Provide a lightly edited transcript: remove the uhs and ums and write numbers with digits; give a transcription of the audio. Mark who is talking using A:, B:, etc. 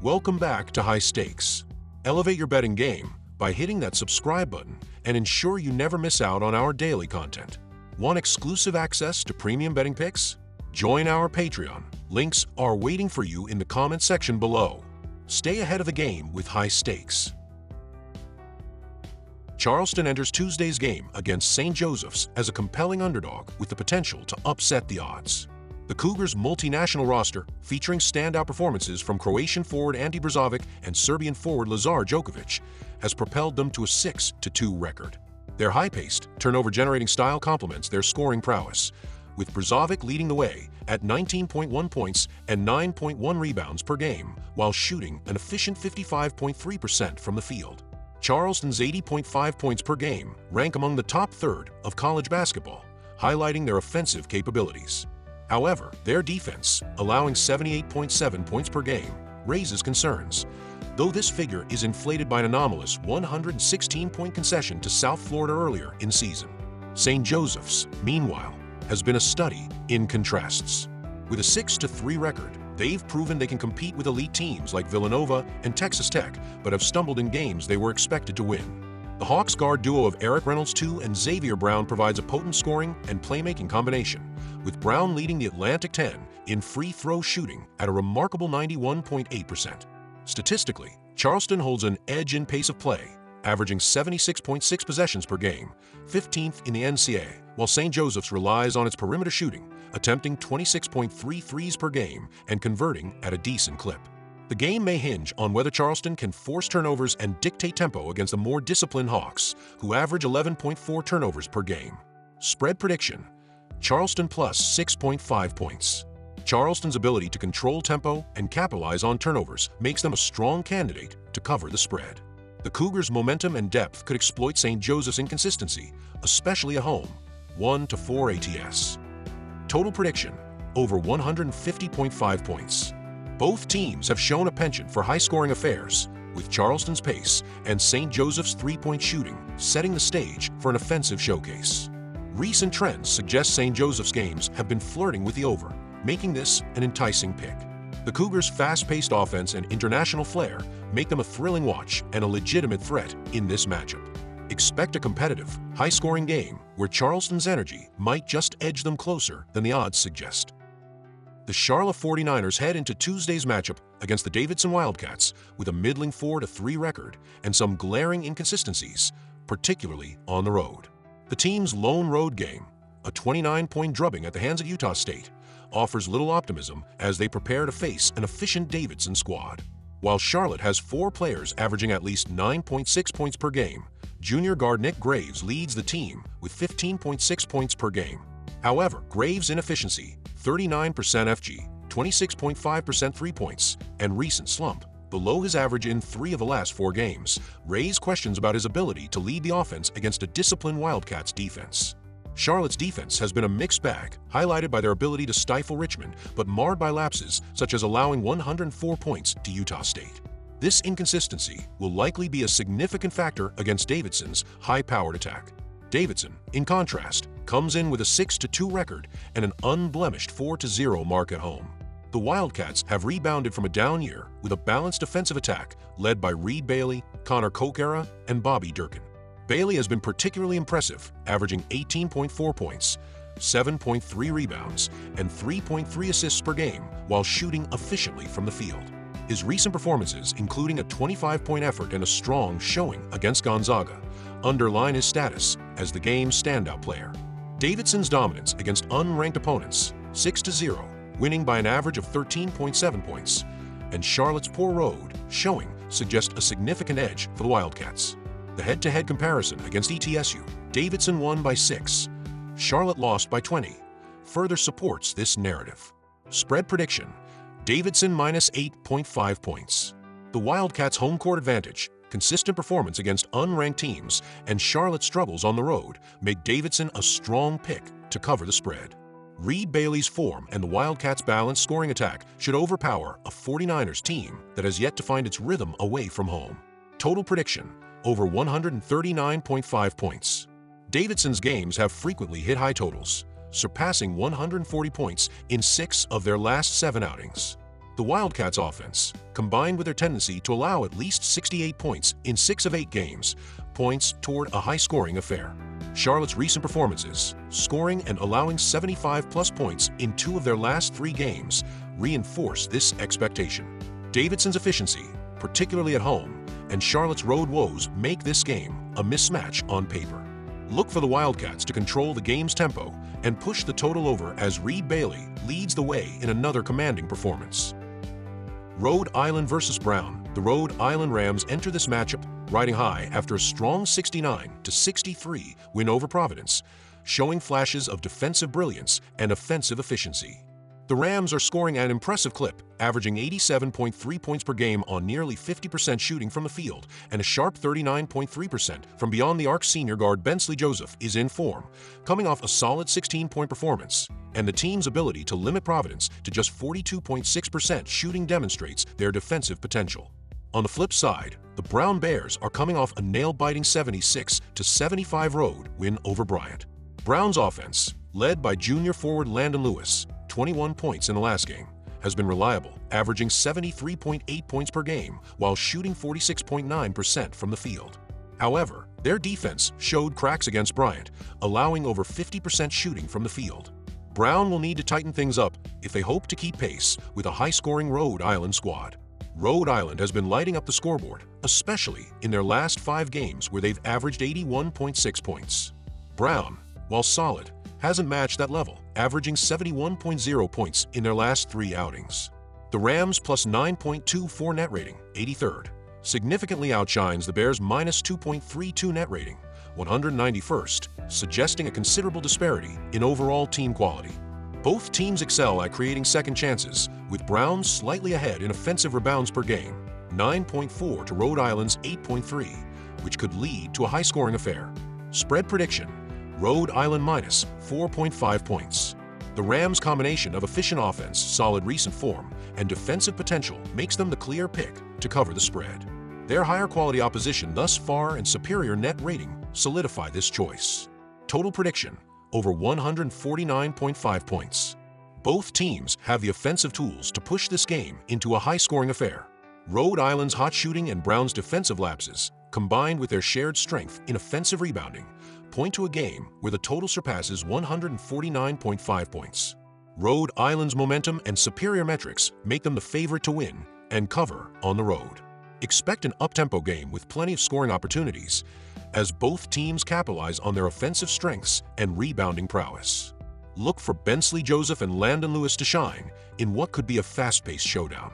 A: Welcome back to High Stakes. Elevate your betting game by hitting that subscribe button and ensure you never miss out on our daily content. Want exclusive access to premium betting picks? Join our Patreon. Links are waiting for you in the comment section below. Stay ahead of the game with High Stakes. Charleston enters Tuesday's game against St. Joseph's as a compelling underdog with the potential to upset the odds. The Cougars' multinational roster, featuring standout performances from Croatian forward Ante Brzovic and Serbian forward Lazar Djokovic, has propelled them to a 6-2 record. Their high-paced, turnover-generating style complements their scoring prowess, with Brzovic leading the way at 19.1 points and 9.1 rebounds per game, while shooting an efficient 55.3% from the field. Charleston's 80.5 points per game rank among the top third of college basketball, highlighting their offensive capabilities. However, their defense, allowing 78.7 points per game, raises concerns, though this figure is inflated by an anomalous 116-point concession to South Florida earlier in season. St. Joseph's, meanwhile, has been a study in contrasts. With a 6-3 record, they've proven they can compete with elite teams like Villanova and Texas Tech, but have stumbled in games they were expected to win. The Hawks guard duo of Eric Reynolds II and Xavier Brown provides a potent scoring and playmaking combination, with Brown leading the Atlantic 10 in free throw shooting at a remarkable 91.8%. Statistically, Charleston holds an edge in pace of play, averaging 76.6 possessions per game, 15th in the NCAA, while St. Joseph's relies on its perimeter shooting, attempting 26.3 threes per game and converting at a decent clip. The game may hinge on whether Charleston can force turnovers and dictate tempo against the more disciplined Hawks, who average 11.4 turnovers per game. Spread prediction: Charleston plus 6.5 points. Charleston's ability to control tempo and capitalize on turnovers makes them a strong candidate to cover the spread. The Cougars' momentum and depth could exploit St. Joseph's inconsistency, especially at home. 1-4 ATS. Total prediction: over 150.5 points. Both teams have shown a penchant for high-scoring affairs, with Charleston's pace and St. Joseph's three-point shooting setting the stage for an offensive showcase. Recent trends suggest St. Joseph's games have been flirting with the over, making this an enticing pick. The Cougars' fast-paced offense and international flair make them a thrilling watch and a legitimate threat in this matchup. Expect a competitive, high-scoring game where Charleston's energy might just edge them closer than the odds suggest. The Charlotte 49ers head into Tuesday's matchup against the Davidson Wildcats with a middling 4-3 record and some glaring inconsistencies, particularly on the road. The team's lone road game, a 29-point drubbing at the hands of Utah State, offers little optimism as they prepare to face an efficient Davidson squad. While Charlotte has 4 players averaging at least 9.6 points per game, junior guard Nick Graves leads the team with 15.6 points per game. However, Graves' inefficiency, 39% FG, 26.5% 3 points, and recent slump, below his average in 3 of the last 4 games, raise questions about his ability to lead the offense against a disciplined Wildcats defense. Charlotte's defense has been a mixed bag, highlighted by their ability to stifle Richmond, but marred by lapses such as allowing 104 points to Utah State. This inconsistency will likely be a significant factor against Davidson's high-powered attack. Davidson, in contrast, comes in with a 6-2 record and an unblemished 4-0 mark at home. The Wildcats have rebounded from a down year with a balanced defensive attack led by Reed Bailey, Connor Kokera, and Bobby Durkin. Bailey has been particularly impressive, averaging 18.4 points, 7.3 rebounds, and 3.3 assists per game while shooting efficiently from the field. His recent performances, including a 25-point effort and a strong showing against Gonzaga, underline his status as the game's standout player. Davidson's dominance against unranked opponents, 6-0, winning by an average of 13.7 points, and Charlotte's poor road showing suggest a significant edge for the Wildcats. The head-to-head comparison against ETSU, Davidson won by 6, Charlotte lost by 20, further supports this narrative. Spread prediction: Davidson minus 8.5 points. The Wildcats' home court advantage, consistent performance against unranked teams, and Charlotte's struggles on the road make Davidson a strong pick to cover the spread. Reed Bailey's form and the Wildcats' balanced scoring attack should overpower a 49ers team that has yet to find its rhythm away from home. Total prediction: over 139.5 points. Davidson's games have frequently hit high totals, surpassing 140 points in 6 of their last 7 outings. The Wildcats' offense, combined with their tendency to allow at least 68 points in 6 of 8 games, points toward a high-scoring affair. Charlotte's recent performances, scoring and allowing 75-plus points in 2 of their last 3 games, reinforce this expectation. Davidson's efficiency, particularly at home, and Charlotte's road woes make this game a mismatch on paper. Look for the Wildcats to control the game's tempo and push the total over as Reed Bailey leads the way in another commanding performance. Rhode Island versus Brown. The Rhode Island Rams enter this matchup riding high after a strong 69-63 win over Providence, showing flashes of defensive brilliance and offensive efficiency. The Rams are scoring at an impressive clip, averaging 87.3 points per game on nearly 50% shooting from the field, and a sharp 39.3% from beyond the arc. Senior guard Bensley Joseph is in form, coming off a solid 16-point performance, and the team's ability to limit Providence to just 42.6% shooting demonstrates their defensive potential. On the flip side, the Brown Bears are coming off a nail-biting 76-75 road win over Bryant. Brown's offense, led by junior forward Landon Lewis, 21 points in the last game, has been reliable, averaging 73.8 points per game while shooting 46.9% from the field. However, their defense showed cracks against Bryant, allowing over 50% shooting from the field. Brown will need to tighten things up if they hope to keep pace with a high-scoring Rhode Island squad. Rhode Island has been lighting up the scoreboard, especially in their last 5 games where they've averaged 81.6 points. Brown, while solid, hasn't matched that level, averaging 71.0 points in their last 3 outings. The Rams' plus 9.24 net rating, 83rd, significantly outshines the Bears' minus 2.32 net rating, 191st, suggesting a considerable disparity in overall team quality. Both teams excel at creating second chances, with Brown slightly ahead in offensive rebounds per game, 9.4 to Rhode Island's 8.3, which could lead to a high-scoring affair. Spread prediction: Rhode Island minus 4.5 points. The Rams' combination of efficient offense, solid recent form, and defensive potential makes them the clear pick to cover the spread. Their higher quality opposition thus far and superior net rating solidify this choice. Total prediction: over 149.5 points. Both teams have the offensive tools to push this game into a high-scoring affair. Rhode Island's hot shooting and Brown's defensive lapses, combined with their shared strength in offensive rebounding, point to a game where the total surpasses 149.5 points. Rhode Island's momentum and superior metrics make them the favorite to win and cover on the road. Expect an up-tempo game with plenty of scoring opportunities, as both teams capitalize on their offensive strengths and rebounding prowess. Look for Bensley Joseph and Landon Lewis to shine in what could be a fast-paced showdown.